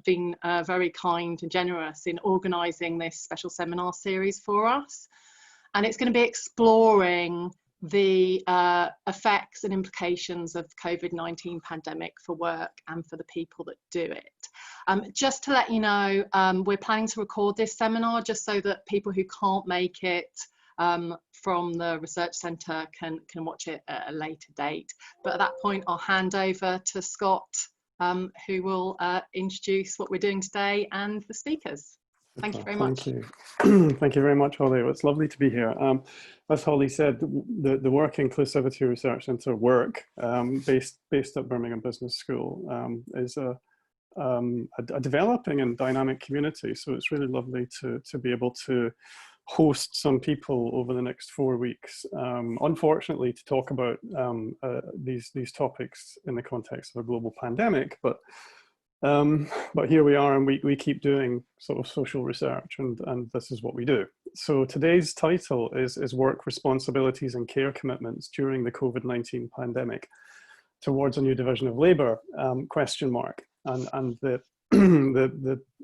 been very kind and generous in organising this special seminar series for us. And it's going to be exploring the effects and implications of COVID-19 pandemic for work and for the people that do it. Just to let you know, we're planning to record this seminar just so that people who can't make it from the research centre can watch it at a later date. But at that point, I'll hand over to Scott, who will introduce what we're doing today and the speakers. Thank you very much. Thank you. Thank you very much, Holly. It's lovely to be here. As Holly said, the Work Inclusivity Research Centre, WIRC, based at Birmingham Business School, is a developing and dynamic community. So it's really lovely to be able to host some people over the next 4 weeks, unfortunately, to talk about these topics in the context of a global pandemic. But here we are, and we keep doing sort of social research, and this is what we do. So today's title is Work Responsibilities and Care Commitments During the COVID-19 Pandemic Towards a New Division of Labour, ? And the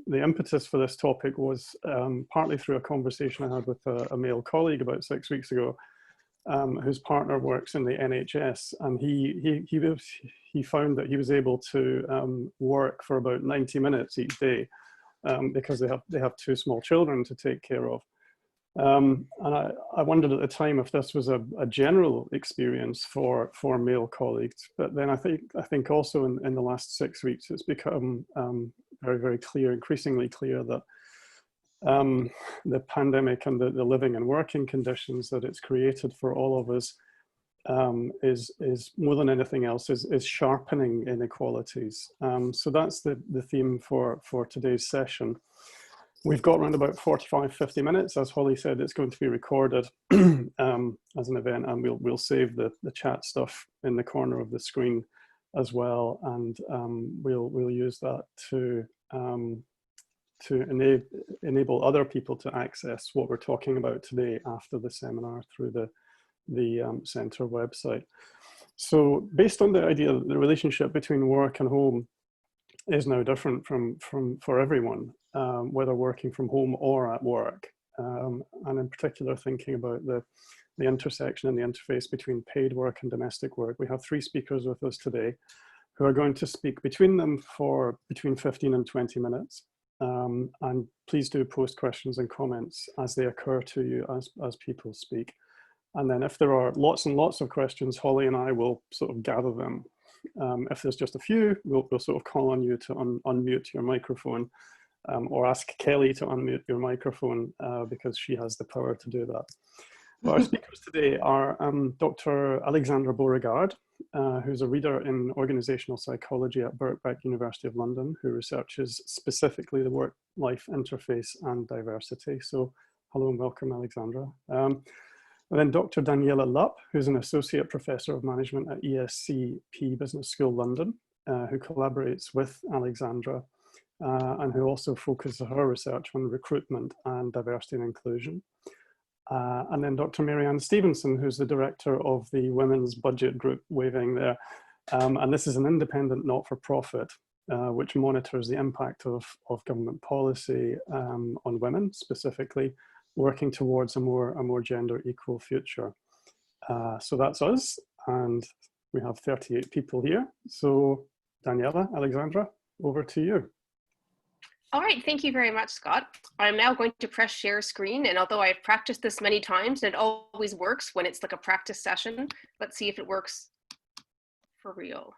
the impetus for this topic was partly through a conversation I had with a male colleague about 6 weeks ago, whose partner works in the NHS, and he found that he was able to work for about 90 minutes each day because they have 2 small children to take care of. And I wondered at the time if this was a general experience for male colleagues, but then I think also in the last 6 weeks it's become very, very clear, increasingly clear, that the pandemic and the living and working conditions that it's created for all of us is more than anything else is sharpening inequalities. So that's the theme for today's session. We've got around about 45-50 minutes. As Holly said, it's going to be recorded as an event, and we'll save the chat stuff in the corner of the screen as well, and we'll use that to enable other people to access what we're talking about today after the seminar through the centre website. So based on the idea that the relationship between work and home is now different for everyone, whether working from home or at work, and in particular thinking about the intersection and the interface between paid work and domestic work. We have 3 speakers with us today who are going to speak between them for between 15 and 20 minutes. And please do post questions and comments as they occur to you as people speak. And then if there are lots and lots of questions, Holly and I will sort of gather them. If there's just a few, we'll sort of call on you to unmute your microphone, or ask Kelly to unmute your microphone because she has the power to do that. But our speakers today are Dr. Alexandra Beauregard, who's a reader in organisational psychology at Birkbeck University of London, who researches specifically the work-life interface and diversity. So hello and welcome, Alexandra. And then Dr. Daniela Lupp, who's an Associate Professor of Management at ESCP Business School London, who collaborates with Alexandra and who also focuses her research on recruitment and diversity and inclusion. And then Dr. Marianne Stevenson, who's the Director of the Women's Budget Group, waving there. And this is an independent not-for-profit which monitors the impact of government policy on women specifically, working towards a more gender equal future. So that's us, and we have 38 people here. So Daniela, Alexandra, over to you. All right, thank you very much, Scott. I'm now going to press share screen, and although I've practiced this many times, and it always works when it's like a practice session, let's see if it works for real.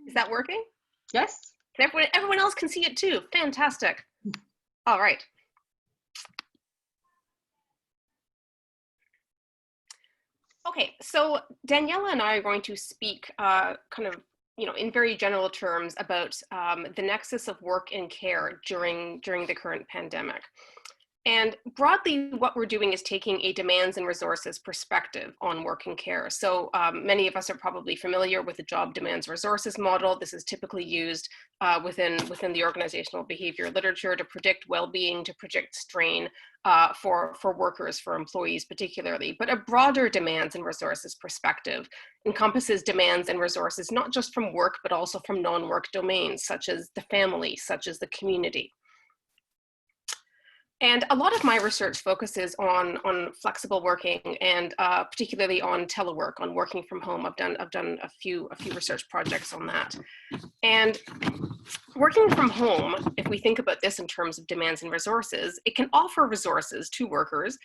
Is that working? Yes. Everyone else can see it too. Fantastic. All right. Okay, so Daniela and I are going to speak kind of, in very general terms about the nexus of work and care during the current pandemic. And broadly, what we're doing is taking a demands and resources perspective on work and care. So many of us are probably familiar with the job demands resources model. This is typically used within the organizational behavior literature to predict well-being, to predict strain for workers, for employees particularly. But a broader demands and resources perspective encompasses demands and resources, not just from work, but also from non-work domains, such as the family, such as the community. And a lot of my research focuses on flexible working and particularly on telework, on working from home. I've done a few research projects on that. And working from home, if we think about this in terms of demands and resources, it can offer resources to workers,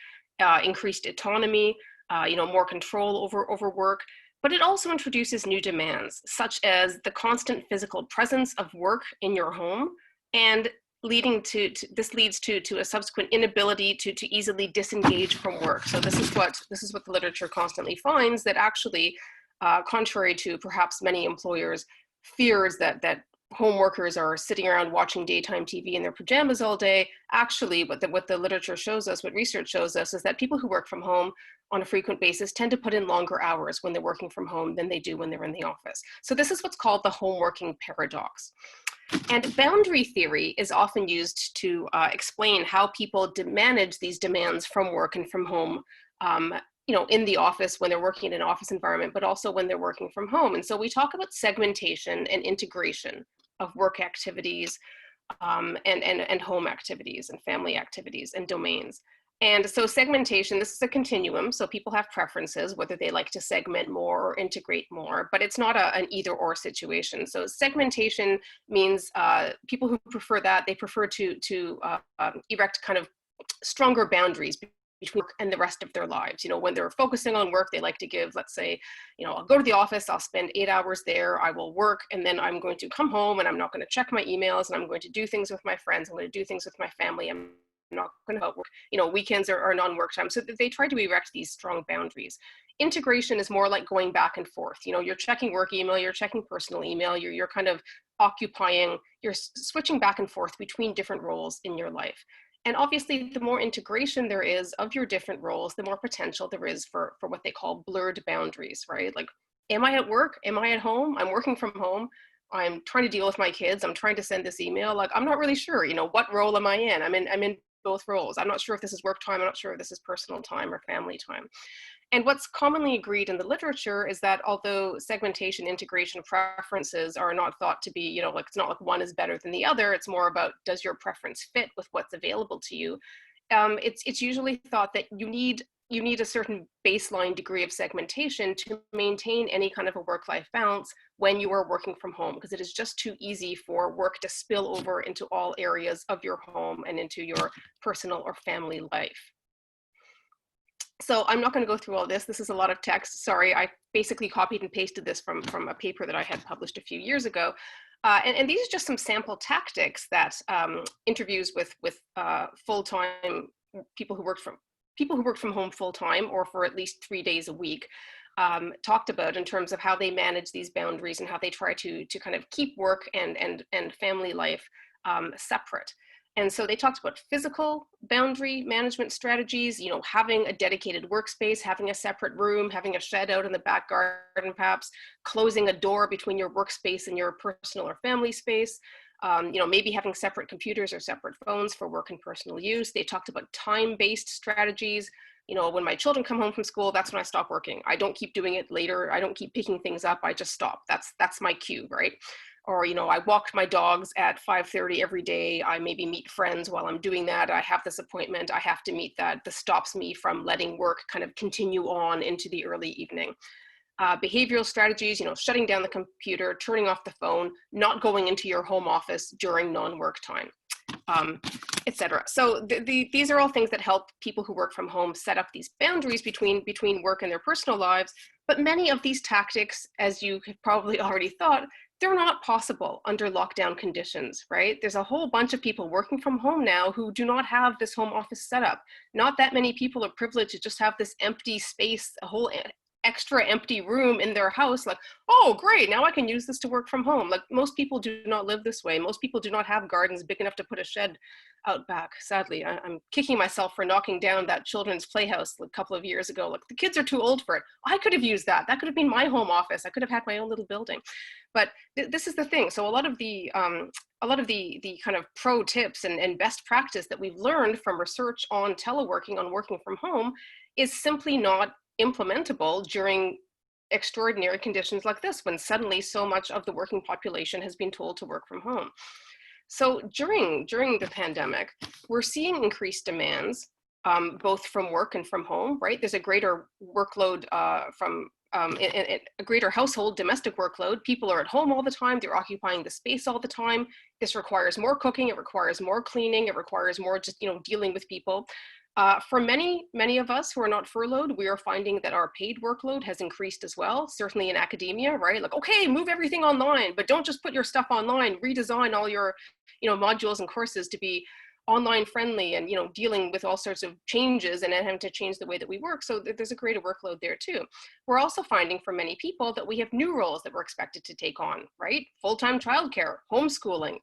increased autonomy, more control over work. But it also introduces new demands, such as the constant physical presence of work in your home, and this leads to a subsequent inability to easily disengage from work. So this is what the literature constantly finds, that actually, contrary to perhaps many employers' fears that home workers are sitting around watching daytime TV in their pajamas all day, actually what the literature shows us, what research shows us, is that people who work from home on a frequent basis tend to put in longer hours when they're working from home than they do when they're in the office. So this is what's called the home working paradox. And boundary theory is often used to explain how people manage these demands from work and from home, in the office when they're working in an office environment, but also when they're working from home. And so we talk about segmentation and integration of work activities and home activities and family activities and domains. And so segmentation, this is a continuum. So people have preferences, whether they like to segment more or integrate more, but it's not an either or situation. So segmentation means people who prefer that, they prefer to erect kind of stronger boundaries between work and the rest of their lives. When they're focusing on work, they like to give, let's say, I'll go to the office, I'll spend 8 hours there, I will work, and then I'm going to come home and I'm not going to check my emails, and I'm going to do things with my friends, I'm going to do things with my family, I'm not going to work. Weekends are non-work time. So they try to erect these strong boundaries. Integration is more like going back and forth. You're checking work email, you're checking personal email, you're kind of you're switching back and forth between different roles in your life. And obviously, the more integration there is of your different roles, the more potential there is for what they call blurred boundaries, right? Like, am I at work? Am I at home? I'm working from home. I'm trying to deal with my kids. I'm trying to send this email. Like, I'm not really sure, what role am I in? I'm in both roles. I'm not sure if this is work time. I'm not sure if this is personal time or family time. And what's commonly agreed in the literature is that although segmentation, integration preferences are not thought to be, it's not like one is better than the other. It's more about, does your preference fit with what's available to you? It's usually thought that you need a certain baseline degree of segmentation to maintain any kind of a work-life balance when you are working from home, because it is just too easy for work to spill over into all areas of your home and into your personal or family life. So I'm not going to go through all this. This is a lot of text. Sorry, I basically copied and pasted this from a paper that I had published a few years ago. And these are just some sample tactics that interviews with full-time people who worked from home full-time or for at least 3 days a week talked about in terms of how they manage these boundaries and how they try to kind of keep work and family life separate. And so they talked about physical boundary management strategies, having a dedicated workspace, having a separate room, having a shed out in the back garden perhaps, closing a door between your workspace and your personal or family space, maybe having separate computers or separate phones for work and personal use. They talked about time-based strategies. When my children come home from school, that's when I stop working. I don't keep doing it later. I don't keep picking things up. I just stop. That's my cue, right? Or, I walk my dogs at 5:30 every day. I maybe meet friends while I'm doing that. I have this appointment. I have to meet that. This stops me from letting work kind of continue on into the early evening. Behavioral strategies, shutting down the computer, turning off the phone, not going into your home office during non-work time, etc. So these are all things that help people who work from home set up these boundaries between work and their personal lives. But many of these tactics, as you have probably already thought, they're not possible under lockdown conditions, right? There's a whole bunch of people working from home now who do not have this home office setup. Not that many people are privileged to just have this empty space, a whole extra empty room in their house, like, oh, great, now I can use this to work from home. Like, most people do not live this way. Most people do not have gardens big enough to put a shed out back. Sadly, I'm kicking myself for knocking down that children's playhouse a couple of years ago. Like, the kids are too old for it. I could have used that. That could have been my home office. I could have had my own little building. But this is the thing. So a lot of the kind of pro tips and best practice that we've learned from research on teleworking, on working from home, is simply not implementable during extraordinary conditions like this, when suddenly so much of the working population has been told to work from home. So during the pandemic, we're seeing increased demands, both from work and from home, right? There's a greater workload from a greater household domestic workload. People are at home all the time. They're occupying the space all the time. This requires more cooking. It requires more cleaning. It requires more just, dealing with people. For many of us who are not furloughed, we are finding that our paid workload has increased as well, certainly in academia, right? Like, okay, move everything online, but don't just put your stuff online, redesign all your, modules and courses to be online friendly and, dealing with all sorts of changes and then having to change the way that we work. So there's a greater workload there too. We're also finding for many people that we have new roles that we're expected to take on, right? Full-time childcare, homeschooling,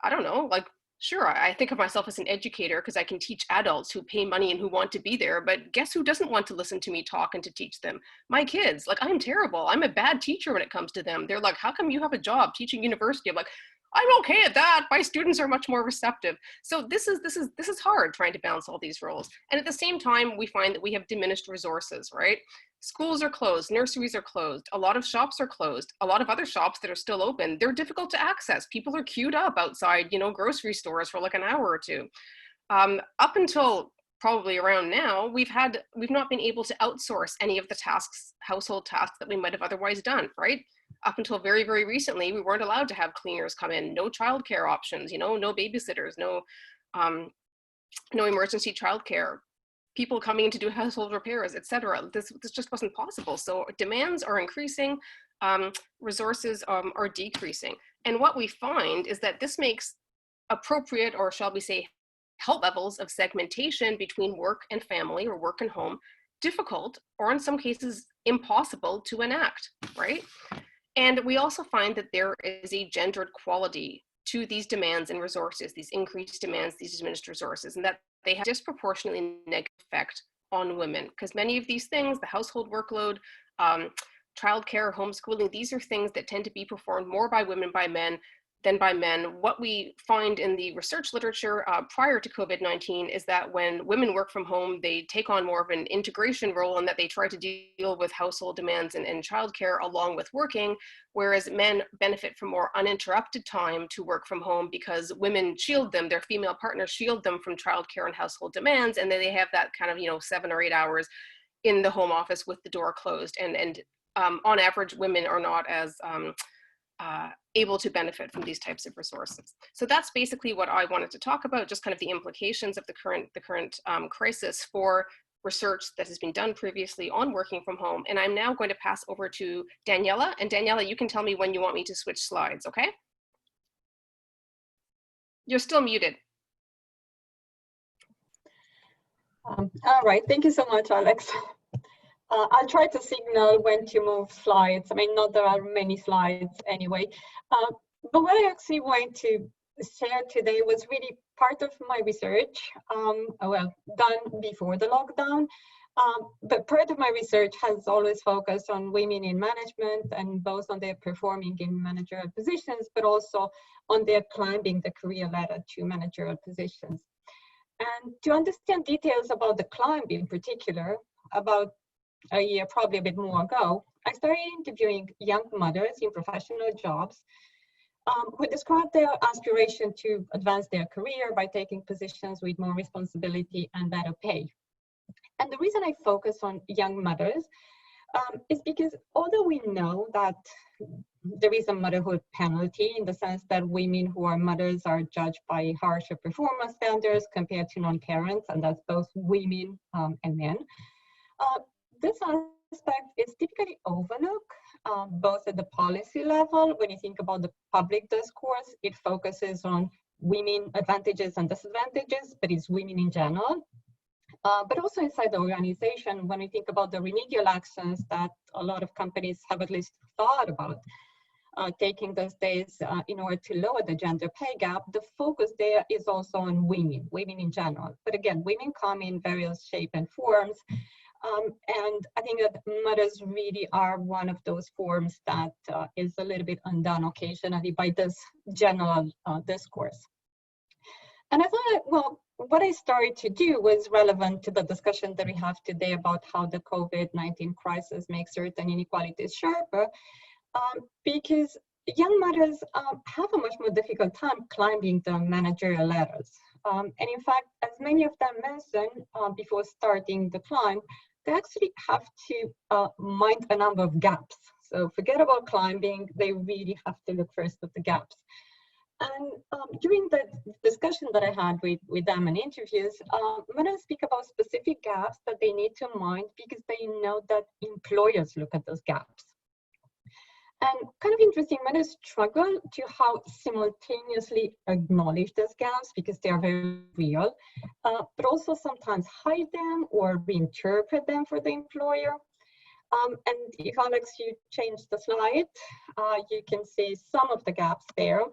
I don't know, like, sure, I think of myself as an educator because I can teach adults who pay money and who want to be there, but guess who doesn't want to listen to me talk and to teach them? My kids. Like, I'm terrible. I'm a bad teacher when it comes to them. They're like, how come you have a job teaching university? I'm like, I'm okay at that. My students are much more receptive. So this is hard, trying to balance all these roles. And at the same time, we find that we have diminished resources, right? Schools are closed, nurseries are closed, a lot of shops are closed, a lot of other shops that are still open, they're difficult to access. People are queued up outside, grocery stores for like an hour or two. Up until probably around now, we've not been able to outsource any of the tasks, household tasks that we might have otherwise done, right? Up until very, very recently, we weren't allowed to have cleaners come in, no childcare options, no babysitters, no emergency childcare, people coming in to do household repairs, etc. This just wasn't possible. So demands are increasing, resources are decreasing. And what we find is that this makes appropriate, or shall we say, health levels of segmentation between work and family or work and home difficult, or in some cases impossible to enact, right? And we also find that there is a gendered quality to these demands and resources, these increased demands, these diminished resources, and that they have disproportionately negative effect on women, because many of these things, the household workload, childcare, homeschooling, these are things that tend to be performed more by women than by men. What we find in the research literature prior to COVID-19 is that when women work from home, they take on more of an integration role, and that they try to deal with household demands and childcare along with working, whereas men benefit from more uninterrupted time to work from home because women shield them, their female partners shield them from childcare and household demands, and then they have that kind of 7 or 8 hours in the home office with the door closed. And on average, women are not as able to benefit from these types of resources. So that's basically what I wanted to talk about, just kind of the implications of the current crisis for research that has been done previously on working from home. And I'm now going to pass over to Daniela. And Daniela, you can tell me when you want me to switch slides, okay? You're still muted. All right, thank you so much, Alex. I'll try to signal when to move slides. I mean, not there are many slides anyway. But what I actually want to share today was really part of my research, well, done before the lockdown. But part of my research has always focused on women in management, and both on their performing in managerial positions, but also on their climbing the career ladder to managerial positions. And to understand details about the climb in particular, about a year, probably a bit more ago, I started interviewing young mothers in professional jobs who described their aspiration to advance their career by taking positions with more responsibility and better pay. And the reason I focus on young mothers is because although we know that there is a motherhood penalty in the sense that women who are mothers are judged by harsher performance standards compared to non-parents, and that's both women and men, this aspect is typically overlooked, both at the policy level. When you think about the public discourse, it focuses on women advantages and disadvantages, but it's women in general. But also inside the organization, when we think about the remedial actions that a lot of companies have at least thought about, taking those days in order to lower the gender pay gap, the focus there is also on women in general. But again, women come in various shapes and forms. And I think that mothers really are one of those forms that is a little bit undone occasionally by this general discourse. And I thought, well, what I started to do was relevant to the discussion that we have today about how the COVID-19 crisis makes certain inequalities sharper, because young mothers have a much more difficult time climbing the managerial ladders. And in fact, as many of them mentioned before starting the climb, they actually have to mind a number of gaps. So forget about climbing, they really have to look first at the gaps. And during the discussion that I had with them in interviews, mothers speak about specific gaps that they need to mind because they know that employers look at those gaps. And kind of interesting, mothers struggle to how simultaneously acknowledge those gaps because they are very real, but also sometimes hide them or reinterpret them for the employer. And if Alex, you change the slide, you can see some of the gaps there.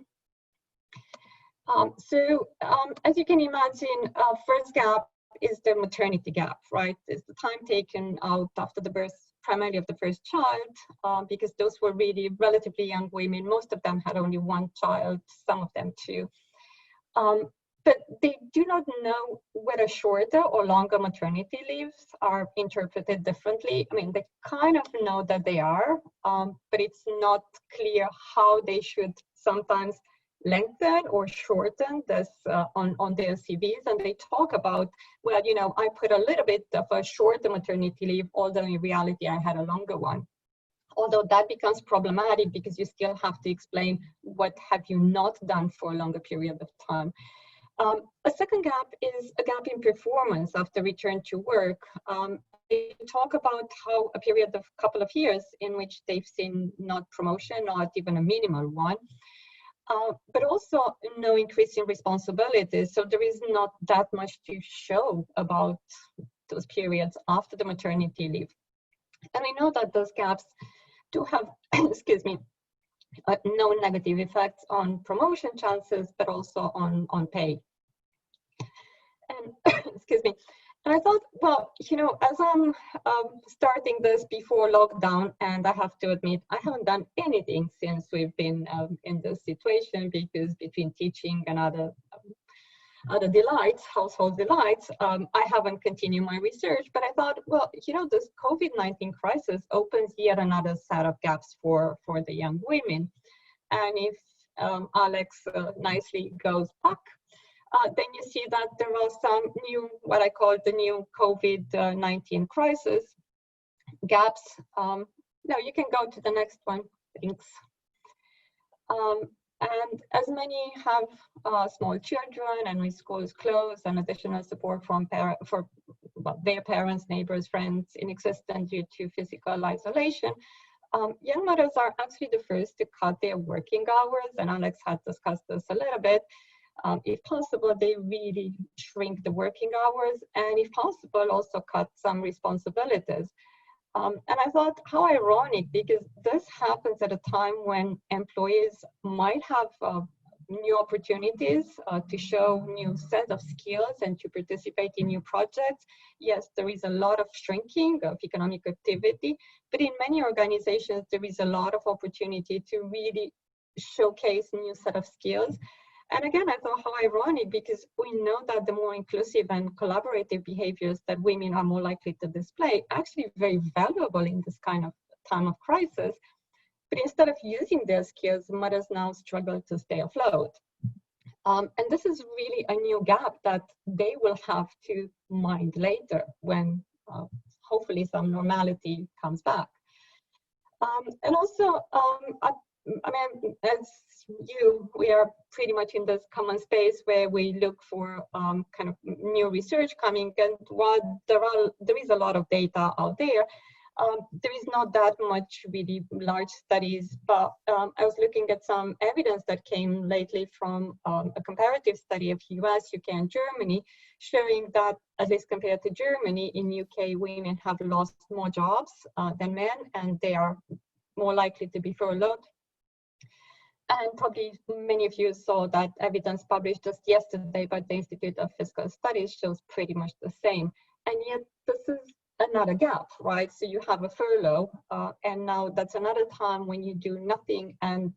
As you can imagine, first gap is the maternity gap, right? It's the time taken out after the birth primarily of the first child, because those were really relatively young women. Most of them had only one child, some of them two. But they do not know whether shorter or longer maternity leaves are interpreted differently. I mean, they kind of know that they are, but it's not clear how they should sometimes lengthen or shorten this on their CVs. And they talk about, well, you know, I put a little bit of a shorter maternity leave, although in reality I had a longer one. Although that becomes problematic because you still have to explain what have you not done for a longer period of time. A second gap is a gap in performance after return to work. They talk about how a period of a couple of years in which they've seen not promotion, not even a minimal one, but also no increase in responsibilities. So there is not that much to show about those periods after the maternity leave. And we know that those gaps do have, excuse me, no negative effects on promotion chances, but also on pay. And excuse me. And I thought, well, you know, as I'm starting this before lockdown, and I have to admit, I haven't done anything since we've been in this situation, because between teaching and other delights, household delights, I haven't continued my research. But I thought, well, you know, this COVID-19 crisis opens yet another set of gaps for the young women. And if Alex nicely goes back, then you see that there are some new, what I call the new COVID-19 crisis gaps. No, you can go to the next one, thanks. And as many have small children and with schools closed and additional support from their parents, neighbors, friends inexistent due to physical isolation, young mothers are actually the first to cut their working hours, and Alex had discussed this a little bit. If possible, they really shrink the working hours, and if possible, also cut some responsibilities. And I thought, how ironic, because this happens at a time when employees might have new opportunities to show new set of skills and to participate in new projects. Yes, there is a lot of shrinking of economic activity, but in many organizations, there is a lot of opportunity to really showcase new set of skills. And again, I thought how ironic, because we know that the more inclusive and collaborative behaviors that women are more likely to display are actually very valuable in this kind of time of crisis. But instead of using their skills, mothers now struggle to stay afloat. And this is really a new gap that they will have to mind later when hopefully some normality comes back. And also, I mean, as we are pretty much in this common space where we look for kind of new research coming, and while there is a lot of data out there, There is not that much really large studies, but I was looking at some evidence that came lately from a comparative study of US, UK, and Germany, showing that, at least compared to Germany, in UK, women have lost more jobs than men, and they are more likely to be furloughed. And probably many of you saw that evidence published just yesterday by the Institute of Fiscal Studies shows pretty much the same. And yet this is another gap, right? So you have a furlough, and now that's another time when you do nothing. And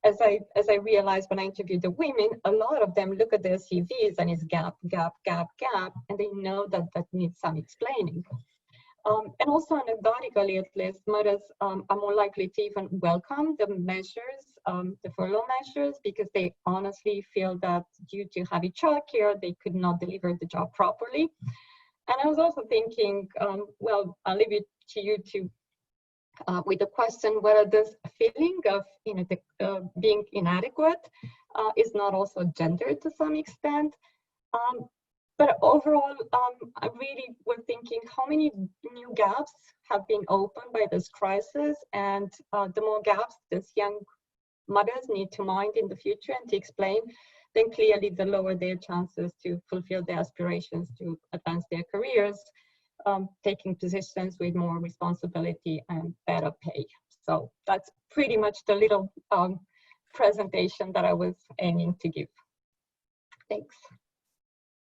as I realized when I interviewed the women, a lot of them look at their CVs and it's gap, gap, gap, gap, and they know that that needs some explaining. And also anecdotally, at least, mothers are more likely to even welcome the measures, the furlough measures, because they honestly feel that due to heavy childcare, they could not deliver the job properly. And I was also thinking, well, I'll leave it to you to, with the question whether this feeling of being inadequate is not also gendered to some extent. But overall, I really was thinking how many new gaps have been opened by this crisis, and the more gaps these young mothers need to mind in the future and to explain, then clearly the lower their chances to fulfill their aspirations to advance their careers, taking positions with more responsibility and better pay. So that's pretty much the little presentation that I was aiming to give. Thanks.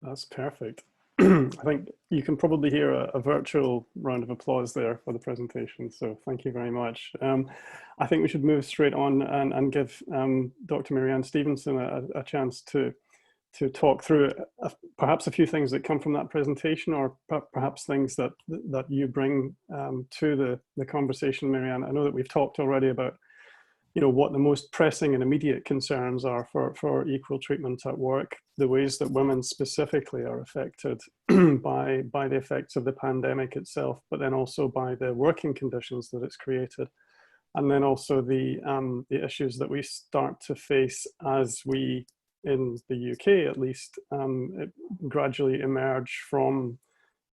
That's perfect. I think you can probably hear a virtual round of applause there for the presentation, so thank you very much. I think we should move straight on and give Dr. Marianne Stevenson a chance to talk through perhaps a few things that come from that presentation, or perhaps things that you bring to the conversation, Marianne. I know that we've talked already about what the most pressing and immediate concerns are for equal treatment at work, the ways that women specifically are affected by the effects of the pandemic itself, but then also by the working conditions that it's created. And then also the issues that we start to face as we, in the UK at least, gradually emerge from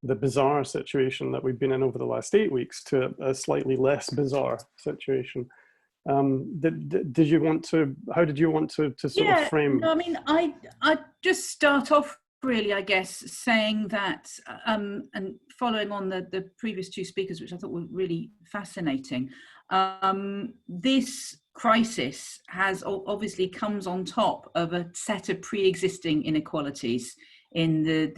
the bizarre situation that we've been in over the last 8 weeks to a slightly less bizarre situation. Did you want to, how did you want to sort of frame? No, I mean, I just start off really, I guess, saying that, and following on the previous two speakers, which I thought were really fascinating, this crisis has obviously comes on top of a set of pre-existing inequalities in the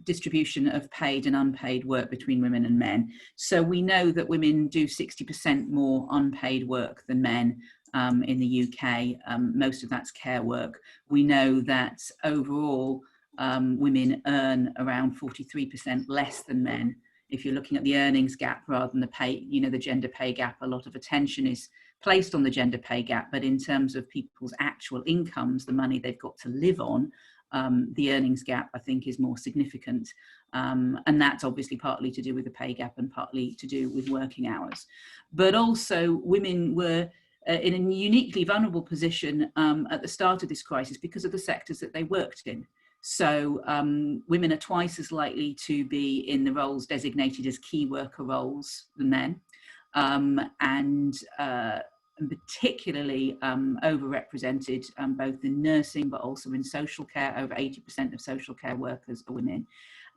distribution of paid and unpaid work between women and men. So we know that women do 60% more unpaid work than men in the UK. Most of that's care work. We know that overall women earn around 43% less than men. If you're looking at the earnings gap rather than the pay, the gender pay gap, a lot of attention is placed on the gender pay gap, but in terms of people's actual incomes, the money they've got to live on, the earnings gap, I think, is more significant. And that's obviously partly to do with the pay gap and partly to do with working hours. But also women were in a uniquely vulnerable position at the start of this crisis because of the sectors that they worked in. So women are twice as likely to be in the roles designated as key worker roles than men. And particularly overrepresented both in nursing but also in social care. Over 80% of social care workers are women.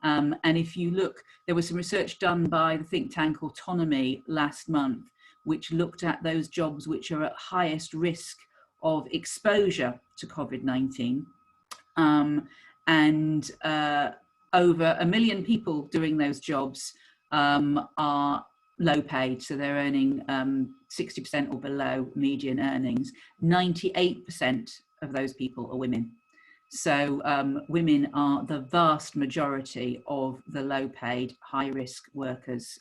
And if you look, there was some research done by the think tank Autonomy last month, which looked at those jobs which are at highest risk of exposure to COVID-19. And over 1 million people doing those jobs are low paid, so they're earning 60% or below median earnings. 98% of those people are women. So women are the vast majority of the low paid, high risk workers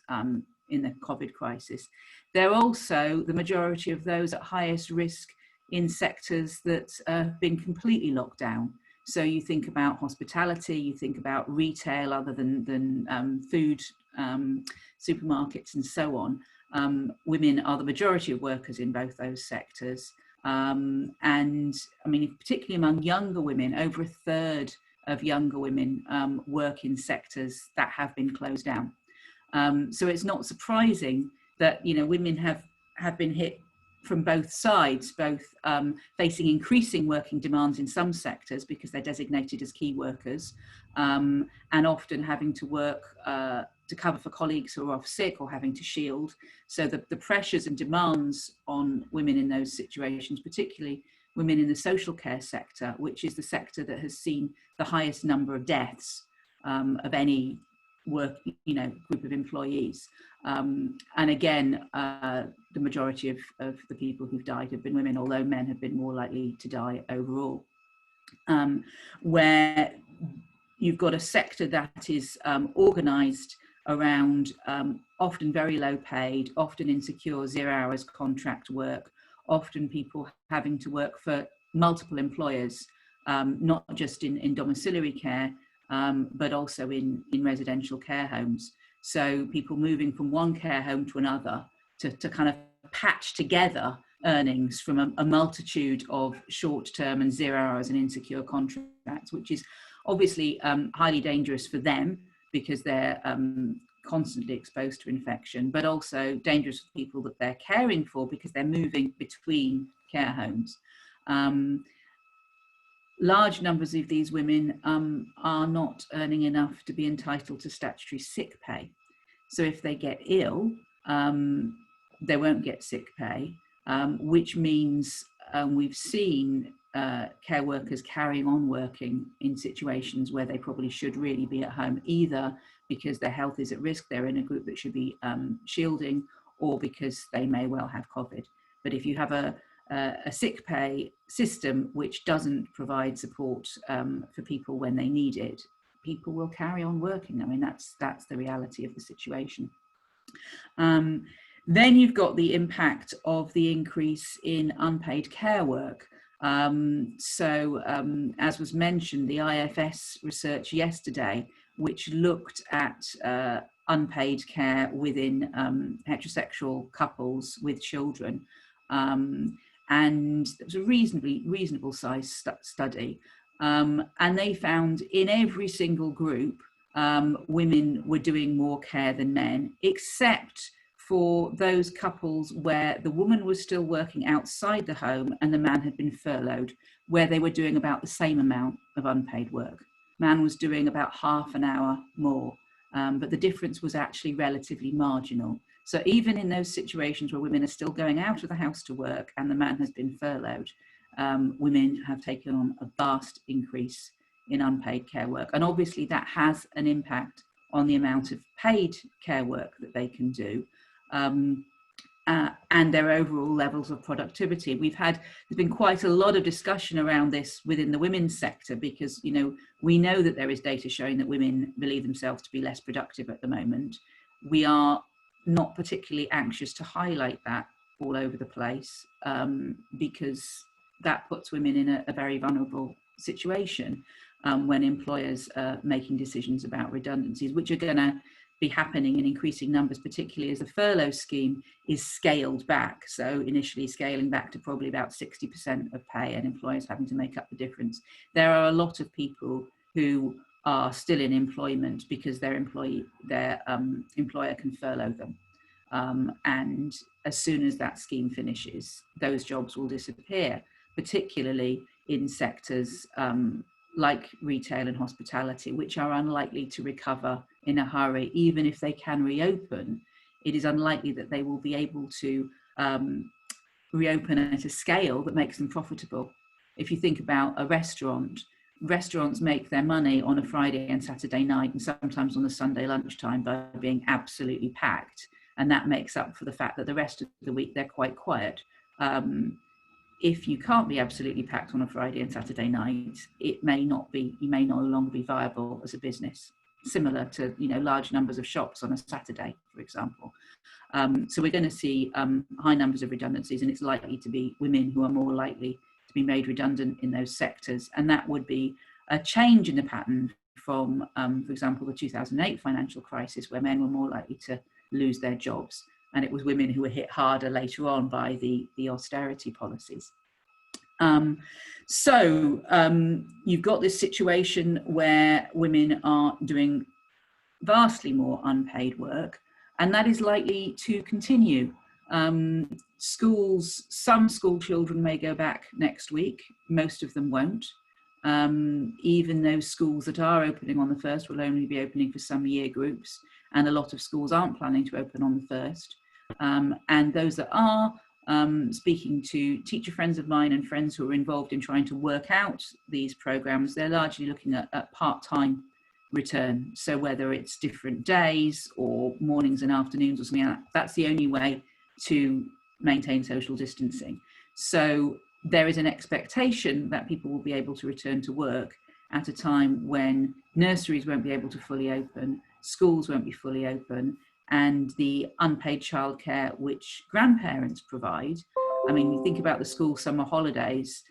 in the COVID crisis. They're also the majority of those at highest risk in sectors that have been completely locked down. So you think about hospitality, you think about retail other than food, supermarkets and so on. Women are the majority of workers in both those sectors. And I mean, particularly among younger women, over 1/3 of younger women work in sectors that have been closed down. So it's not surprising that, you know, women have been hit from both sides, both facing increasing working demands in some sectors because they're designated as key workers, and often having to work to cover for colleagues who are off sick or having to shield. So the pressures and demands on women in those situations, particularly women in the social care sector, which is the sector that has seen the highest number of deaths of any group of employees. And again, the majority of the people who've died have been women, although men have been more likely to die overall. Where you've got a sector that is organised around often very low paid, often insecure 0 hours contract work, often people having to work for multiple employers, not just in domiciliary care, but also in residential care homes. So people moving from one care home to another to kind of patch together earnings from a multitude of short-term and 0 hours and insecure contracts, which is obviously highly dangerous for them because they're constantly exposed to infection, but also dangerous for people that they're caring for because they're moving between care homes. Large numbers of these women are not earning enough to be entitled to statutory sick pay. So if they get ill, they won't get sick pay, which means we've seen care workers carrying on working in situations where they probably should really be at home, either because their health is at risk, they're in a group that should be shielding, or because they may well have COVID. But if you have a sick pay system which doesn't provide support for people when they need it, people will carry on working. I mean, that's the reality of the situation. Then you've got the impact of the increase in unpaid care work. As was mentioned, the IFS research yesterday, which looked at unpaid care within heterosexual couples with children, and it was a reasonable size study, and they found in every single group women were doing more care than men, except for those couples where the woman was still working outside the home and the man had been furloughed, where they were doing about the same amount of unpaid work. Man was doing about half an hour more, but the difference was actually relatively marginal. So even in those situations where women are still going out of the house to work and the man has been furloughed, women have taken on a vast increase in unpaid care work. And obviously that has an impact on the amount of paid care work that they can do, and their overall levels of productivity. There's been quite a lot of discussion around this within the women's sector, because, you know, we know that there is data showing that women believe themselves to be less productive at the moment. We are not particularly anxious to highlight that all over the place, because that puts women in a very vulnerable situation when employers are making decisions about redundancies, which are going to be happening in increasing numbers, particularly as the furlough scheme is scaled back. So initially scaling back to probably about 60% of pay, and employers having to make up the difference. There are a lot of people who are still in employment because their employer can furlough them. And as soon as that scheme finishes, those jobs will disappear, particularly in sectors like retail and hospitality, which are unlikely to recover in a hurry. Even if they can reopen, it is unlikely that they will be able to reopen at a scale that makes them profitable. If you think about a restaurant, restaurants make their money on a Friday and Saturday night, and sometimes on a Sunday lunchtime, by being absolutely packed. And that makes up for the fact that the rest of the week they're quite quiet. If you can't be absolutely packed on a Friday and Saturday night, you may no longer be viable as a business, similar to, you know, large numbers of shops on a Saturday, for example. So we're going to see high numbers of redundancies, and it's likely to be women who are more likely to be made redundant in those sectors. And that would be a change in the pattern from, for example, the 2008 financial crisis, where men were more likely to lose their jobs, and it was women who were hit harder later on by the austerity policies. You've got this situation where women are doing vastly more unpaid work, and that is likely to continue. Schools, some school children may go back next week, most of them won't. Even those schools that are opening on the 1st will only be opening for some year groups, and a lot of schools aren't planning to open on the 1st. And those that are, speaking to teacher friends of mine and friends who are involved in trying to work out these programs, they're largely looking at part-time return. So whether it's different days or mornings and afternoons or something like that, that's the only way to maintain social distancing. So there is an expectation that people will be able to return to work at a time when nurseries won't be able to fully open, schools won't be fully open, and the unpaid childcare which grandparents provide. I mean, you think about the school summer holidays,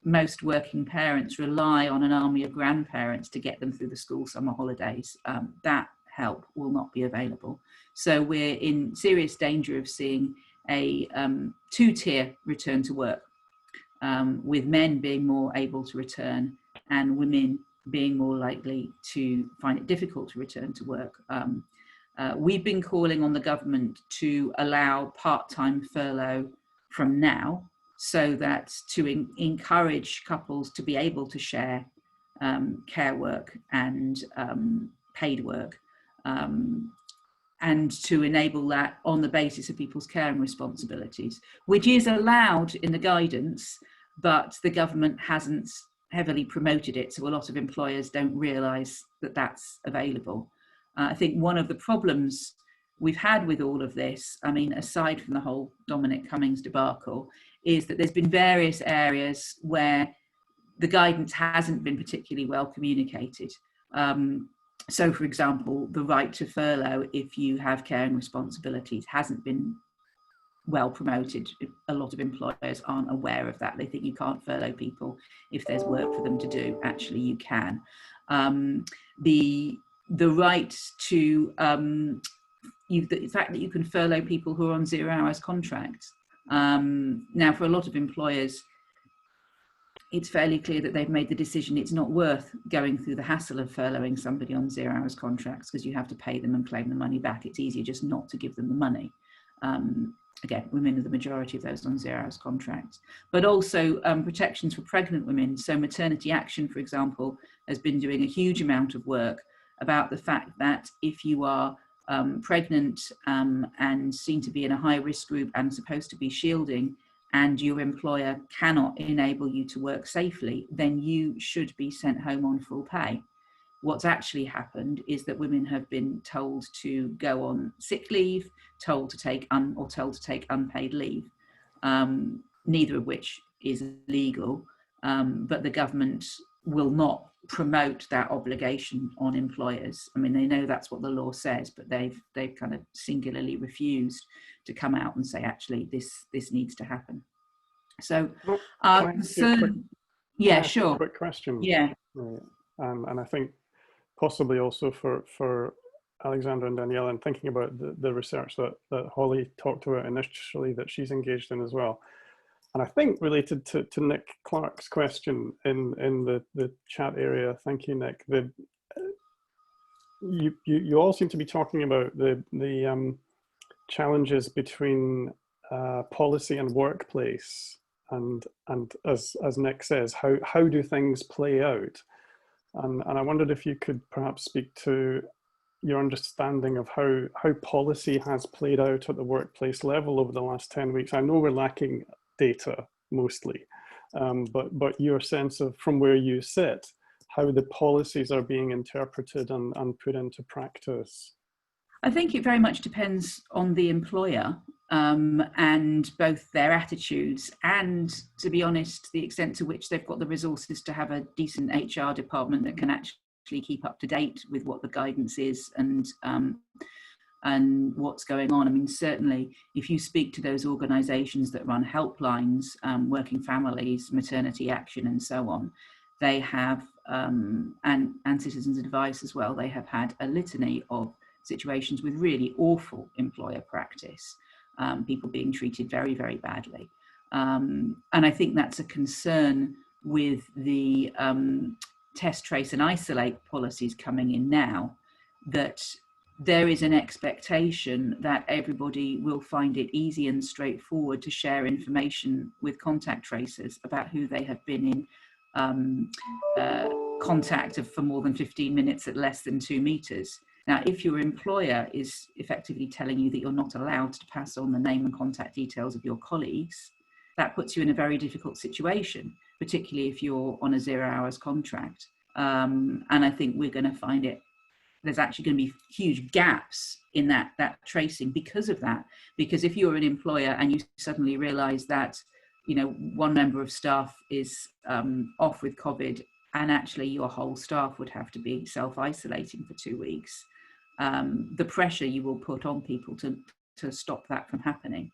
most working parents rely on an army of grandparents to get them through the school summer holidays. That help will not be available. So we're in serious danger of seeing a two-tier return to work, with men being more able to return and women being more likely to find it difficult to return to work. We've been calling on the government to allow part-time furlough from now, so that to encourage couples to be able to share care work and paid work, and to enable that on the basis of people's caring responsibilities, which is allowed in the guidance, but the government hasn't heavily promoted it, so a lot of employers don't realise that that's available. I think one of the problems we've had with all of this, I mean, aside from the whole Dominic Cummings debacle, is that there's been various areas where the guidance hasn't been particularly well communicated. So, for example, the right to furlough if you have caring responsibilities hasn't been well promoted. A lot of employers aren't aware of that. They think you can't furlough people if there's work for them to do. Actually, you can. The right to the fact that you can furlough people who are on 0 hours contracts. Now, for a lot of employers, it's fairly clear that they've made the decision it's not worth going through the hassle of furloughing somebody on 0 hours contracts, because you have to pay them and claim the money back. It's easier just not to give them the money. Again, women are the majority of those on 0 hours contracts, but also protections for pregnant women. So Maternity Action, for example, has been doing a huge amount of work about the fact that if you are pregnant and seen to be in a high risk group and supposed to be shielding, and your employer cannot enable you to work safely, then you should be sent home on full pay. What's actually happened is that women have been told to go on sick leave, told to take unpaid leave, neither of which is legal, but the government will not promote that obligation on employers. I mean, they know that's what the law says, but they've kind of singularly refused to come out and say, actually, this needs to happen. So, yeah, sure. Quick question. Yeah. And I think possibly also for Alexandra and Danielle, and thinking about the research that Holly talked about initially that she's engaged in as well. And I think related to Nick Clark's question in the chat area, thank you, Nick. You all seem to be talking about the challenges between policy and workplace, and as Nick says, how do things play out? And I wondered if you could perhaps speak to your understanding of how policy has played out at the workplace level over the last 10 weeks. I know we're lacking data mostly, but your sense of, from where you sit, how the policies are being interpreted and put into practice. I think it very much depends on the employer, and both their attitudes and, to be honest, the extent to which they've got the resources to have a decent HR department that can actually keep up to date with what the guidance is and what's going on. I mean, certainly, if you speak to those organisations that run helplines, Working Families, Maternity Action, and so on, they have, and Citizens Advice as well, they have had a litany of situations with really awful employer practice, people being treated very, very badly. And I think that's a concern with the test, trace and isolate policies coming in now, that there is an expectation that everybody will find it easy and straightforward to share information with contact tracers about who they have been in contact for more than 15 minutes at less than 2 meters. Now, if your employer is effectively telling you that you're not allowed to pass on the name and contact details of your colleagues, that puts you in a very difficult situation, particularly if you're on a 0 hours contract. And I think we're going to find there's actually going to be huge gaps in that tracing because of that. Because if you're an employer and you suddenly realize that, you know, one member of staff is off with COVID, and actually your whole staff would have to be self-isolating for 2 weeks, the pressure you will put on people to stop that from happening,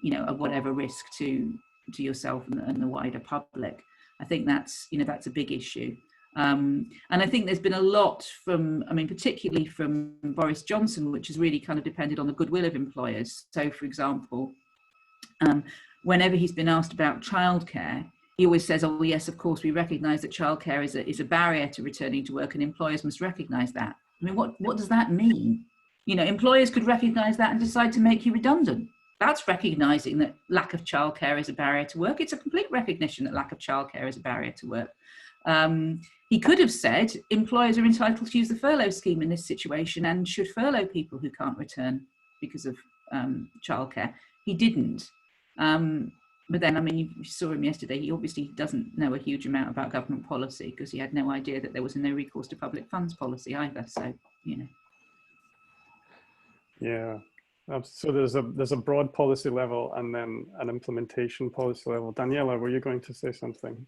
you know, at whatever risk to yourself and the wider public. I think that's a big issue. And I think there's been a lot from, I mean, particularly from Boris Johnson, which has really kind of depended on the goodwill of employers. So, for example, whenever he's been asked about childcare, he always says, oh, yes, of course, we recognise that childcare is a barrier to returning to work, and employers must recognise that. I mean, what does that mean? You know, employers could recognise that and decide to make you redundant. That's recognising that lack of childcare is a barrier to work. It's a complete recognition that lack of childcare is a barrier to work. He could have said employers are entitled to use the furlough scheme in this situation and should furlough people who can't return because of childcare. He didn't. But then, I mean, you saw him yesterday. He obviously doesn't know a huge amount about government policy because he had no idea that there was a no recourse to public funds policy either. So, you know. Yeah. So there's a broad policy level and then an implementation policy level. Daniela, were you going to say something?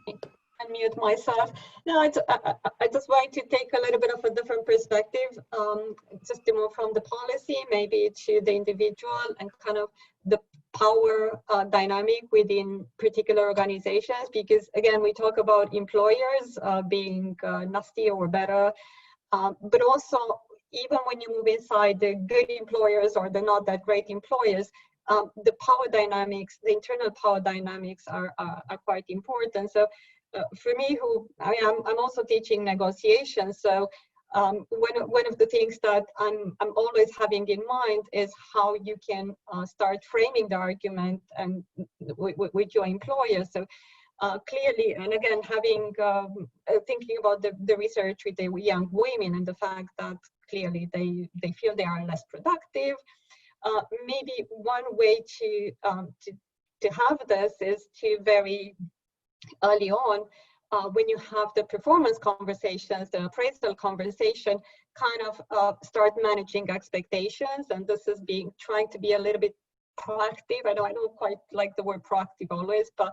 Unmute myself. No, I just want to take a little bit of a different perspective, just to move from the policy maybe to the individual and kind of the power dynamic within particular organizations. Because again, we talk about employers being nasty or better, but also even when you move inside the good employers or the not that great employers, the power dynamics, the internal power dynamics are quite important. So for me, I'm also teaching negotiation. So one of the things that I'm always having in mind is how you can start framing the argument and with your employer. So clearly, and again, having thinking about the research with the young women and the fact that clearly they feel they are less productive. Maybe one way to have this is to very early on, when you have the performance conversations, the appraisal conversation, kind of start managing expectations. And this is trying to be a little bit proactive. I don't quite like the word proactive always, but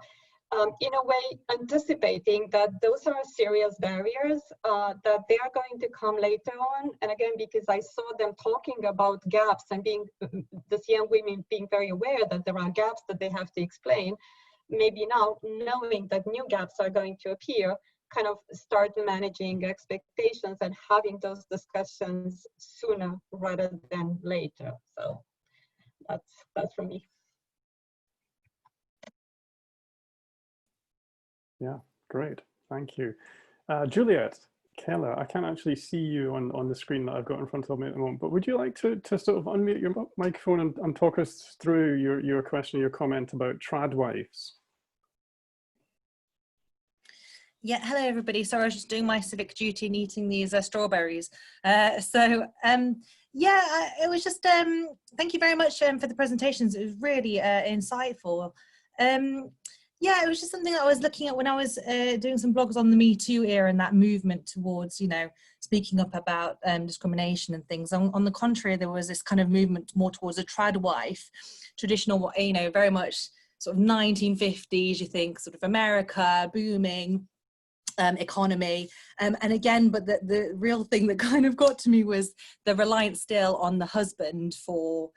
in a way anticipating that those are serious barriers, that they are going to come later on. And again, because I saw them talking about gaps and these young women being very aware that there are gaps that they have to explain, maybe now knowing that new gaps are going to appear, kind of start managing expectations and having those discussions sooner rather than later. So that's from me. Yeah, great, thank you. Juliet Keller, I can't actually see you on the screen that I've got in front of me at the moment, but would you like to sort of unmute your microphone and talk us through your question, your comment about trad wives? Yeah, hello everybody. Sorry, I was just doing my civic duty and eating these strawberries. Yeah, it was just, thank you very much for the presentations. It was really insightful. Yeah, it was just something that I was looking at when I was doing some blogs on the Me Too era and that movement towards, you know, speaking up about discrimination and things. On the contrary, there was this kind of movement more towards a trad wife, traditional, you know, very much sort of 1950s, you think, sort of America, booming, economy, and again, but the real thing that kind of got to me was the reliance still on the husband for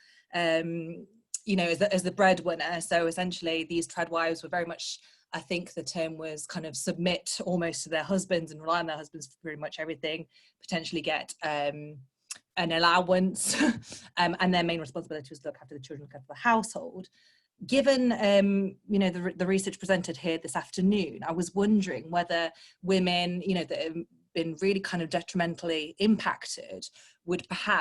you know, as the breadwinner. So essentially these trad wives were very much, I think the term was kind of submit almost to their husbands and rely on their husbands for pretty much everything, potentially get an allowance, and their main responsibility was to look after the children, look after the household. Given you know, the research presented here this afternoon, I was wondering whether women, you know, been really kind of detrimentally impacted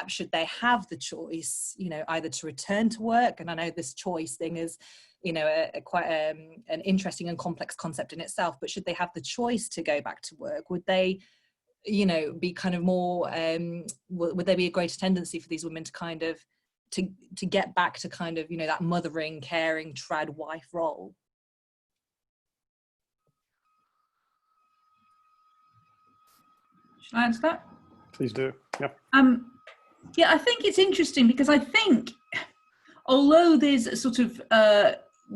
should they have the choice, you know, either to return to work, and I know this choice thing is, you know, quite an interesting and complex concept in itself, but should they have the choice to go back to work, would they, you know, be kind of more, would there be a greater tendency for these women to kind of, to get back to kind of, you know, that mothering, caring, trad wife role? Shall I answer that? Please do. Yeah. Yeah, I think it's interesting because I think, although there's a sort of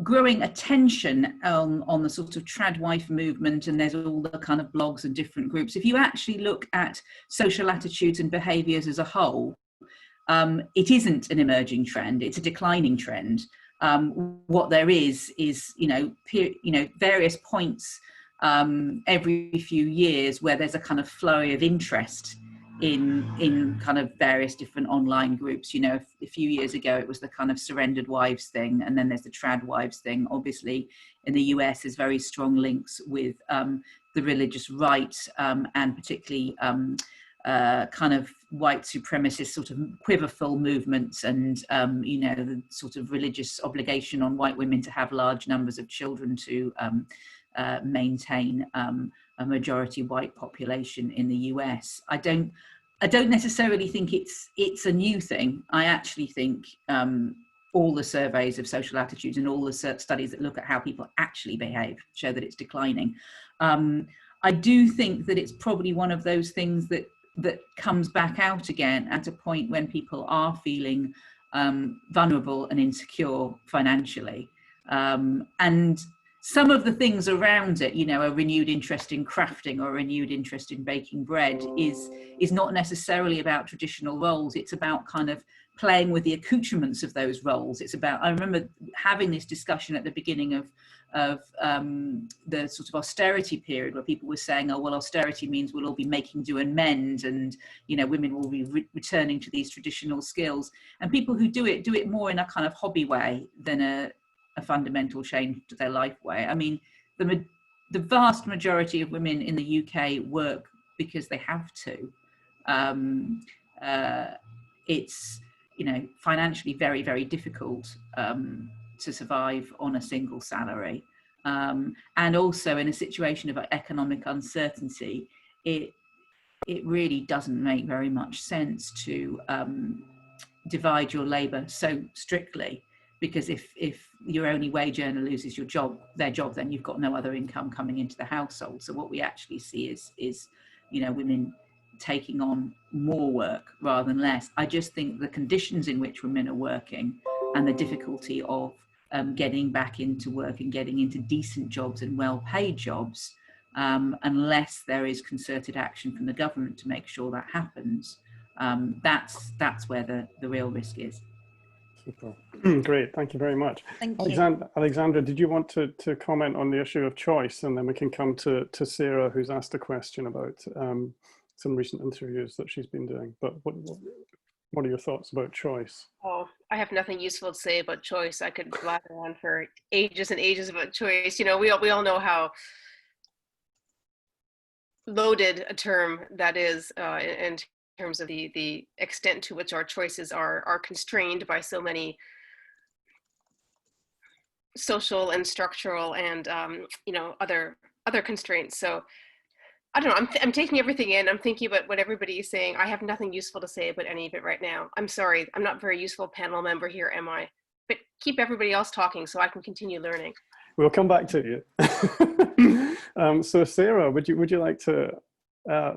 growing attention on the sort of trad wife movement, and there's all the kind of blogs and different groups, if you actually look at social attitudes and behaviours as a whole, it isn't an emerging trend; it's a declining trend. What there is you know, various points every few years where there's a kind of flurry of interest in kind of various different online groups. You know, a few years ago it was the kind of surrendered wives thing, and then there's the trad wives thing. Obviously in the US there's very strong links with the religious right, and particularly kind of white supremacist sort of quiverful movements, and you know, the sort of religious obligation on white women to have large numbers of children to maintain a majority white population in the US. I don't necessarily think it's a new thing. I actually think all the surveys of social attitudes and all the studies that look at how people actually behave show that it's declining. I do think that it's probably one of those things that comes back out again at a point when people are feeling vulnerable and insecure financially, and some of the things around it, you know, a renewed interest in crafting or a renewed interest in baking bread is not necessarily about traditional roles. It's about kind of playing with the accoutrements of those roles. It's about, I remember having this discussion at the beginning of the sort of austerity period, where people were saying, oh, well, austerity means we'll all be making do and mend, and, you know, women will be returning to these traditional skills. And people who do it more in a kind of hobby way than a fundamental change to their life way. I mean, the vast majority of women in the UK work because they have to. It's, you know, financially very, very difficult to survive on a single salary. And also in a situation of economic uncertainty, it really doesn't make very much sense to divide your labour so strictly, because if your only wage earner loses their job, then you've got no other income coming into the household. So what we actually see is you know, women taking on more work rather than less. I just think the conditions in which women are working and the difficulty of getting back into work and getting into decent jobs and well-paid jobs, unless there is concerted action from the government to make sure that happens, that's where the real risk is. Super. Great, thank you very much. Thank you. Alexandra, did you want to comment on the issue of choice, and then we can come to Sarah, who's asked a question about some recent interviews that she's been doing. But what are your thoughts about choice? Oh, I have nothing useful to say about choice. I could blather on for ages and ages about choice. You know, we all know how loaded a term that is, in terms of the extent to which our choices are constrained by so many social and structural and you know, other constraints. So I don't know, I'm taking everything in. I'm thinking about what everybody is saying. I have nothing useful to say about any of it right now. I'm sorry, I'm not a very useful panel member here, am I? But keep everybody else talking so I can continue learning. We'll come back to you. So Sarah, would you like to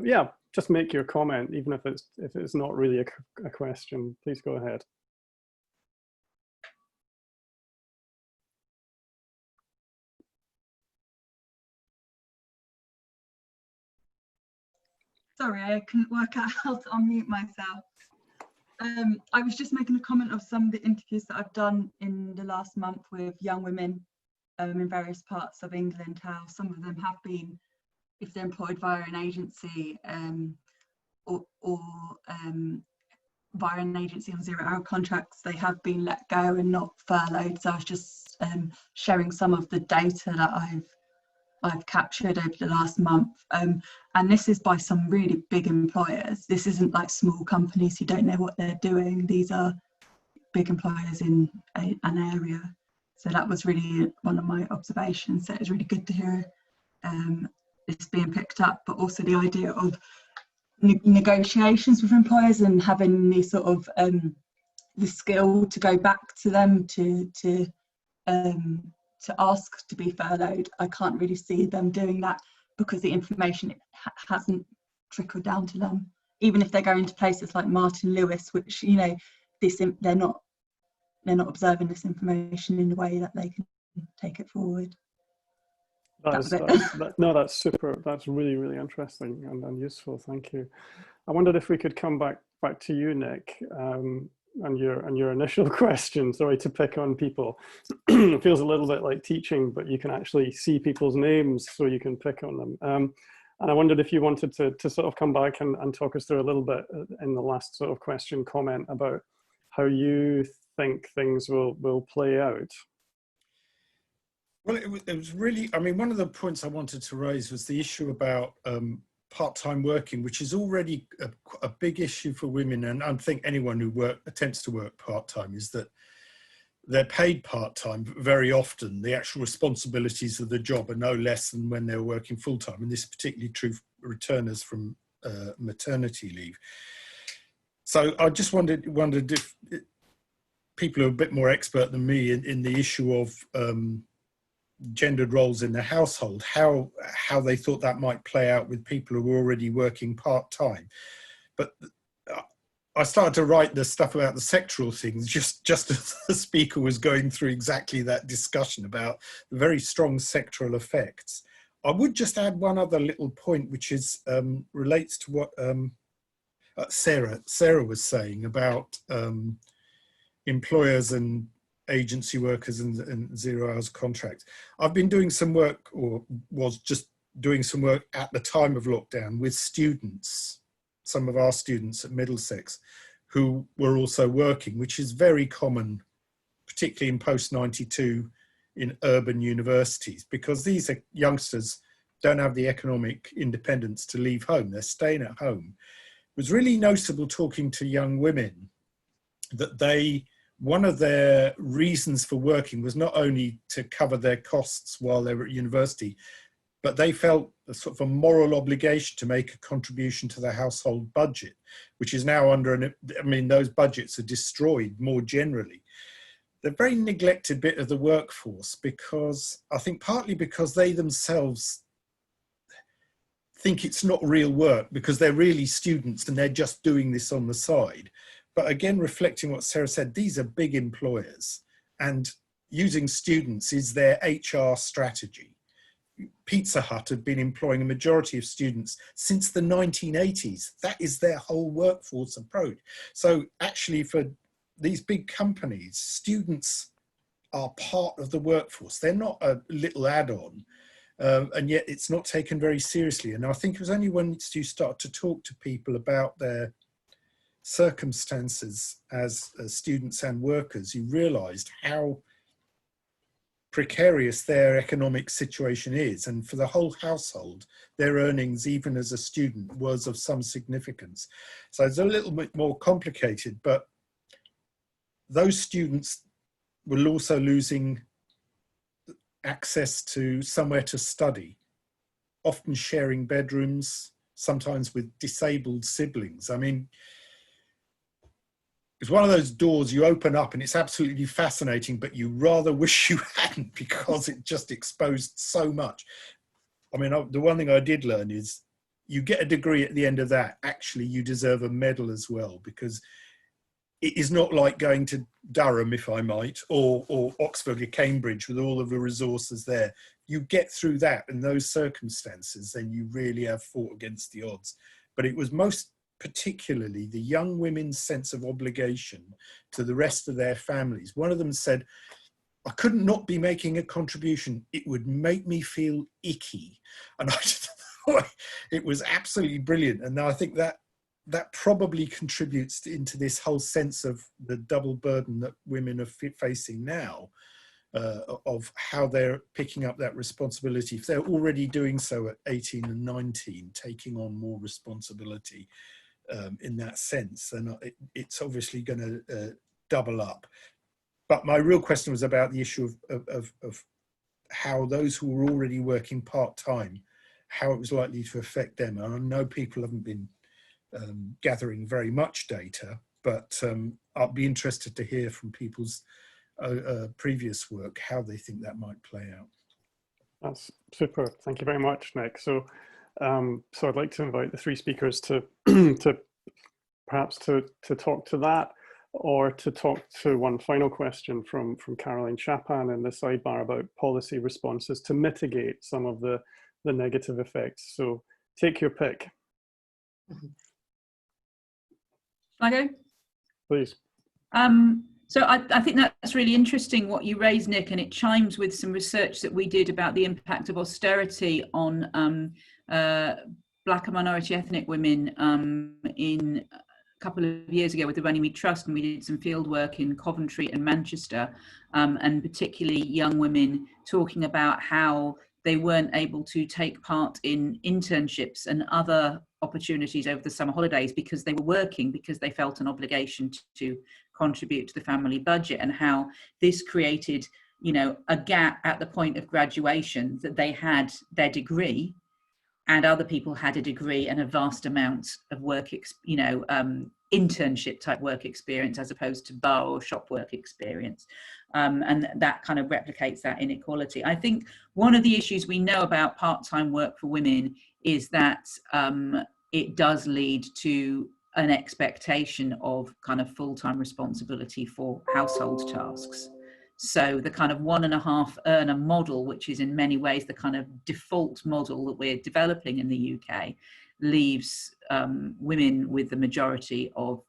yeah, just make your comment, even if it's not really a question. Please go ahead. Sorry, I couldn't work out how to unmute myself. I was just making a comment of some of the interviews that I've done in the last month with young women in various parts of England, how some of them have been, if they're employed via an agency or via an agency on 0-hour contracts, they have been let go and not furloughed. So I was just sharing some of the data that I've I've captured over the last month, and this is by some really big employers. This isn't like small companies who don't know what they're doing. These are big employers in an area. So that was really one of my observations. So it was really good to hear this being picked up, but also the idea of negotiations with employers and having the sort of the skill to go back to them to ask to be furloughed. I can't really see them doing that because the information hasn't trickled down to them. Even if they're going to places like Martin Lewis, which, you know, they're not observing this information in the way that they can take it forward. That's super. That's really, really interesting and useful. Thank you. I wondered if we could come back to you, Nick, and your initial question. Sorry to pick on people. It feels a little bit like teaching, but you can actually see people's names, so you can pick on them. And I wondered if you wanted to sort of come back and talk us through a little bit in the last sort of question comment about how you think things will play out. Well, it was really, I mean, one of the points I wanted to raise was the issue about part-time working, which is already a big issue for women. And I think anyone who attempts to work part-time is that they're paid part-time. Very often the actual responsibilities of the job are no less than when they're working full-time. And this is particularly true for returners from maternity leave. So I just wondered if people who are a bit more expert than me in the issue of gendered roles in the household, how they thought that might play out with people who were already working part-time. But I started to write the stuff about the sectoral things just as the speaker was going through exactly that discussion about the very strong sectoral effects. I would just add one other little point, which is relates to what Sarah was saying about employers and agency workers and 0 hours contracts. I've been doing some work, or was just doing some work at the time of lockdown with students, some of our students at Middlesex, who were also working, which is very common, particularly in post-92 in urban universities, because these youngsters don't have the economic independence to leave home. They're staying at home. It was really noticeable talking to young women that one of their reasons for working was not only to cover their costs while they were at university, but they felt a sort of a moral obligation to make a contribution to the household budget, which is now those budgets are destroyed more generally. They're a very neglected bit of the workforce, because I think partly because they themselves think it's not real work, because they're really students and they're just doing this on the side. But again, reflecting what Sarah said, these are big employers, and using students is their HR strategy. Pizza Hut have been employing a majority of students since the 1980s. That is their whole workforce approach. So actually for these big companies, students are part of the workforce. They're not a little add-on, and yet it's not taken very seriously. And I think it was only once you start to talk to people about their circumstances as students and workers, you realized how precarious their economic situation is, and for the whole household their earnings even as a student was of some significance. So it's a little bit more complicated, but those students were also losing access to somewhere to study, often sharing bedrooms, sometimes with disabled siblings. I mean, it's one of those doors you open up and it's absolutely fascinating, but you rather wish you hadn't, because it just exposed so much. I mean, the one thing I did learn is you get a degree at the end of that, actually you deserve a medal as well, because it is not like going to Durham, if I might, or Oxford or Cambridge with all of the resources there. You get through that in those circumstances, then you really have fought against the odds. But it was most particularly the young women's sense of obligation to the rest of their families. One of them said, I couldn't not be making a contribution. It would make me feel icky. And I just thought it was absolutely brilliant. And I think that probably contributes into this whole sense of the double burden that women are facing now. of how they're picking up that responsibility. If they're already doing so at 18 and 19, taking on more responsibility in that sense, then it's obviously going to double up. But my real question was about the issue of how those who were already working part-time, how it was likely to affect them. And I know people haven't been gathering very much data, but I'd be interested to hear from people's previous work how they think that might play out. That's super. Thank you very much, Nick. So, so I'd like to invite the three speakers to perhaps to talk to that, or to talk to one final question from Caroline Chapin in the sidebar about policy responses to mitigate some of the negative effects. So take your pick. I go? Please. So I think that's really interesting what you raised, Nick, and it chimes with some research that we did about the impact of austerity on Black and minority ethnic women in a couple of years ago with the Runnymede Trust, and we did some field work in Coventry and Manchester, and particularly young women talking about how they weren't able to take part in internships and other opportunities over the summer holidays because they were working, because they felt an obligation to contribute to the family budget, and how this created, you know, a gap at the point of graduation, that they had their degree and other people had a degree and a vast amount of work, internship type work experience as opposed to bar or shop work experience. And that kind of replicates that inequality. I think one of the issues we know about part-time work for women is that it does lead to an expectation of kind of full-time responsibility for household tasks. So the kind of 1.5 earner model, which is in many ways the kind of default model that we're developing in the UK, leaves women with the majority of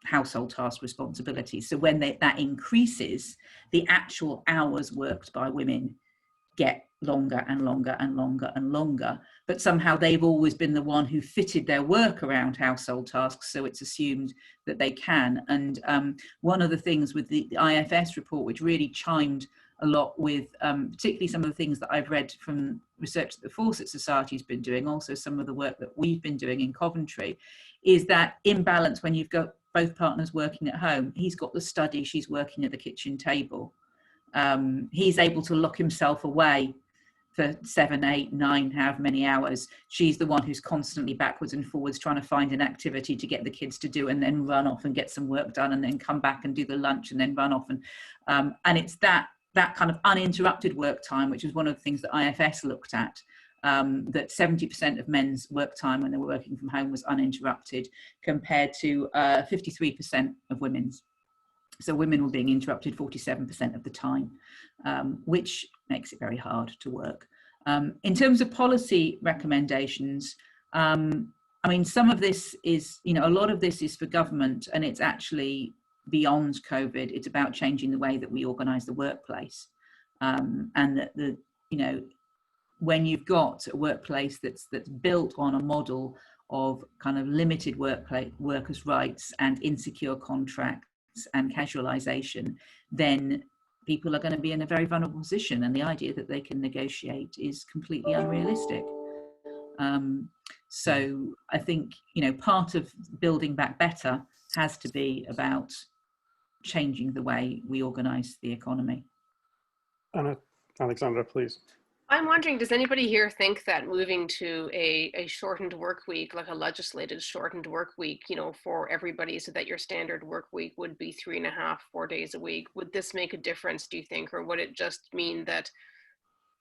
household task responsibilities. So when that increases, the actual hours worked by women get longer and longer and longer and longer, but somehow they've always been the one who fitted their work around household tasks, so it's assumed that they can. And one of the things with the IFS report, which really chimed a lot with particularly some of the things that I've read from research that the Fawcett Society has been doing, also some of the work that we've been doing in Coventry, is that imbalance when you've got both partners working at home. He's got the study, she's working at the kitchen table. He's able to lock himself away for 7, 8, 9, however many hours. She's the one who's constantly backwards and forwards trying to find an activity to get the kids to do, and then run off and get some work done, and then come back and do the lunch, and then run off. And it's that kind of uninterrupted work time, which is one of the things that IFS looked at, that 70% of men's work time when they were working from home was uninterrupted, compared to 53% of women's. So women were being interrupted 47% of the time, which makes it very hard to work. In terms of policy recommendations, I mean, some of this is, you know, a lot of this is for government, and it's actually beyond COVID. It's about changing the way that we organise the workplace, and that you know, when you've got a workplace that's built on a model of kind of limited workers' rights and insecure contracts and casualisation, then people are going to be in a very vulnerable position, and the idea that they can negotiate is completely unrealistic. So I think, you know, part of building back better has to be about changing the way we organise the economy. Anna, Alexandra, please. I'm wondering, does anybody here think that moving to a shortened work week, like a legislated shortened work week, you know, for everybody, so that your standard work week would be 3.5, 4 days a week, would this make a difference, do you think? Or would it just mean that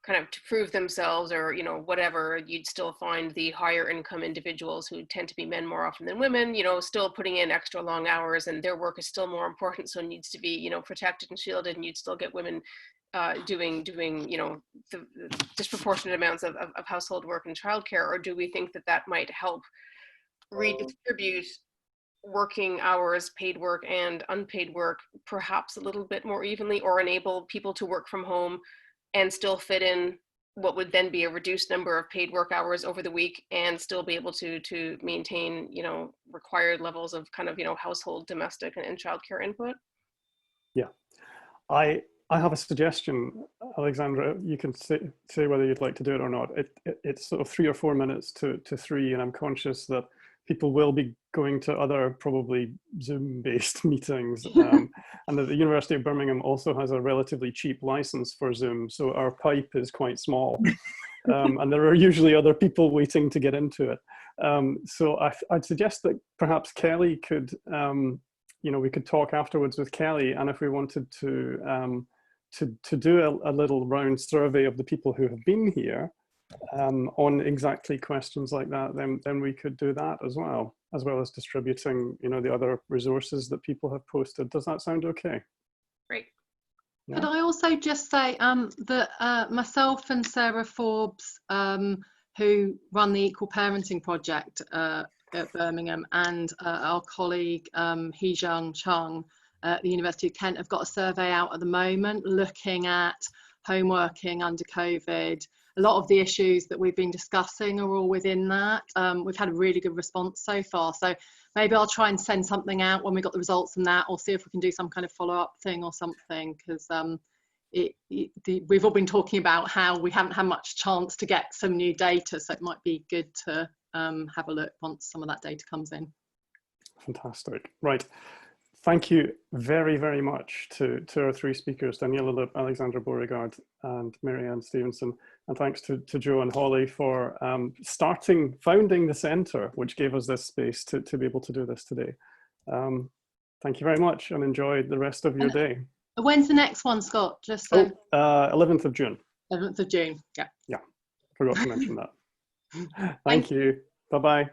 kind of to prove themselves, or, you know, whatever, you'd still find the higher income individuals, who tend to be men more often than women, you know, still putting in extra long hours, and their work is still more important, so it needs to be, you know, protected and shielded, and you'd still get women doing you know, the disproportionate amounts of household work and childcare? Or do we think that that might help redistribute working hours, paid work and unpaid work, perhaps a little bit more evenly, or enable people to work from home and still fit in what would then be a reduced number of paid work hours over the week, and still be able to maintain, you know, required levels of kind of, you know, household, domestic and childcare input? Yeah, I have a suggestion, Alexandra. You can say whether you'd like to do it or not. It's sort of 3 or 4 minutes to 3, and I'm conscious that people will be going to other probably Zoom-based meetings, and that the University of Birmingham also has a relatively cheap license for Zoom, so our pipe is quite small, and there are usually other people waiting to get into it. So I'd suggest that perhaps Kelly could, we could talk afterwards with Kelly, and if we wanted to do a little round survey of the people who have been here on exactly questions like that, then we could do that as well as distributing, the other resources that people have posted. Does that sound okay? Great. Yeah. Could I also just say that myself and Sarah Forbes, who run the Equal Parenting Project at Birmingham, and our colleague Hee-Jung Chung at the University of Kent, have got a survey out at the moment looking at homeworking under COVID. A lot of the issues that we've been discussing are all within that. We've had a really good response so far. So maybe I'll try and send something out when we got the results from that, or see if we can do some kind of follow-up thing or something, because we've all been talking about how we haven't had much chance to get some new data. So it might be good to have a look once some of that data comes in. Fantastic. Right. Thank you very, very much to our 3 speakers, Daniela Lipp, Alexandra Beauregard, and Mary-Ann Stevenson. And thanks to Joe and Holly for founding the centre, which gave us this space to be able to do this today. Thank you very much, and enjoy the rest of your day. When's the next one, Scott? Just so. 11th of June. 11th of June, yeah. Yeah, forgot to mention that. Thank you. Bye-bye.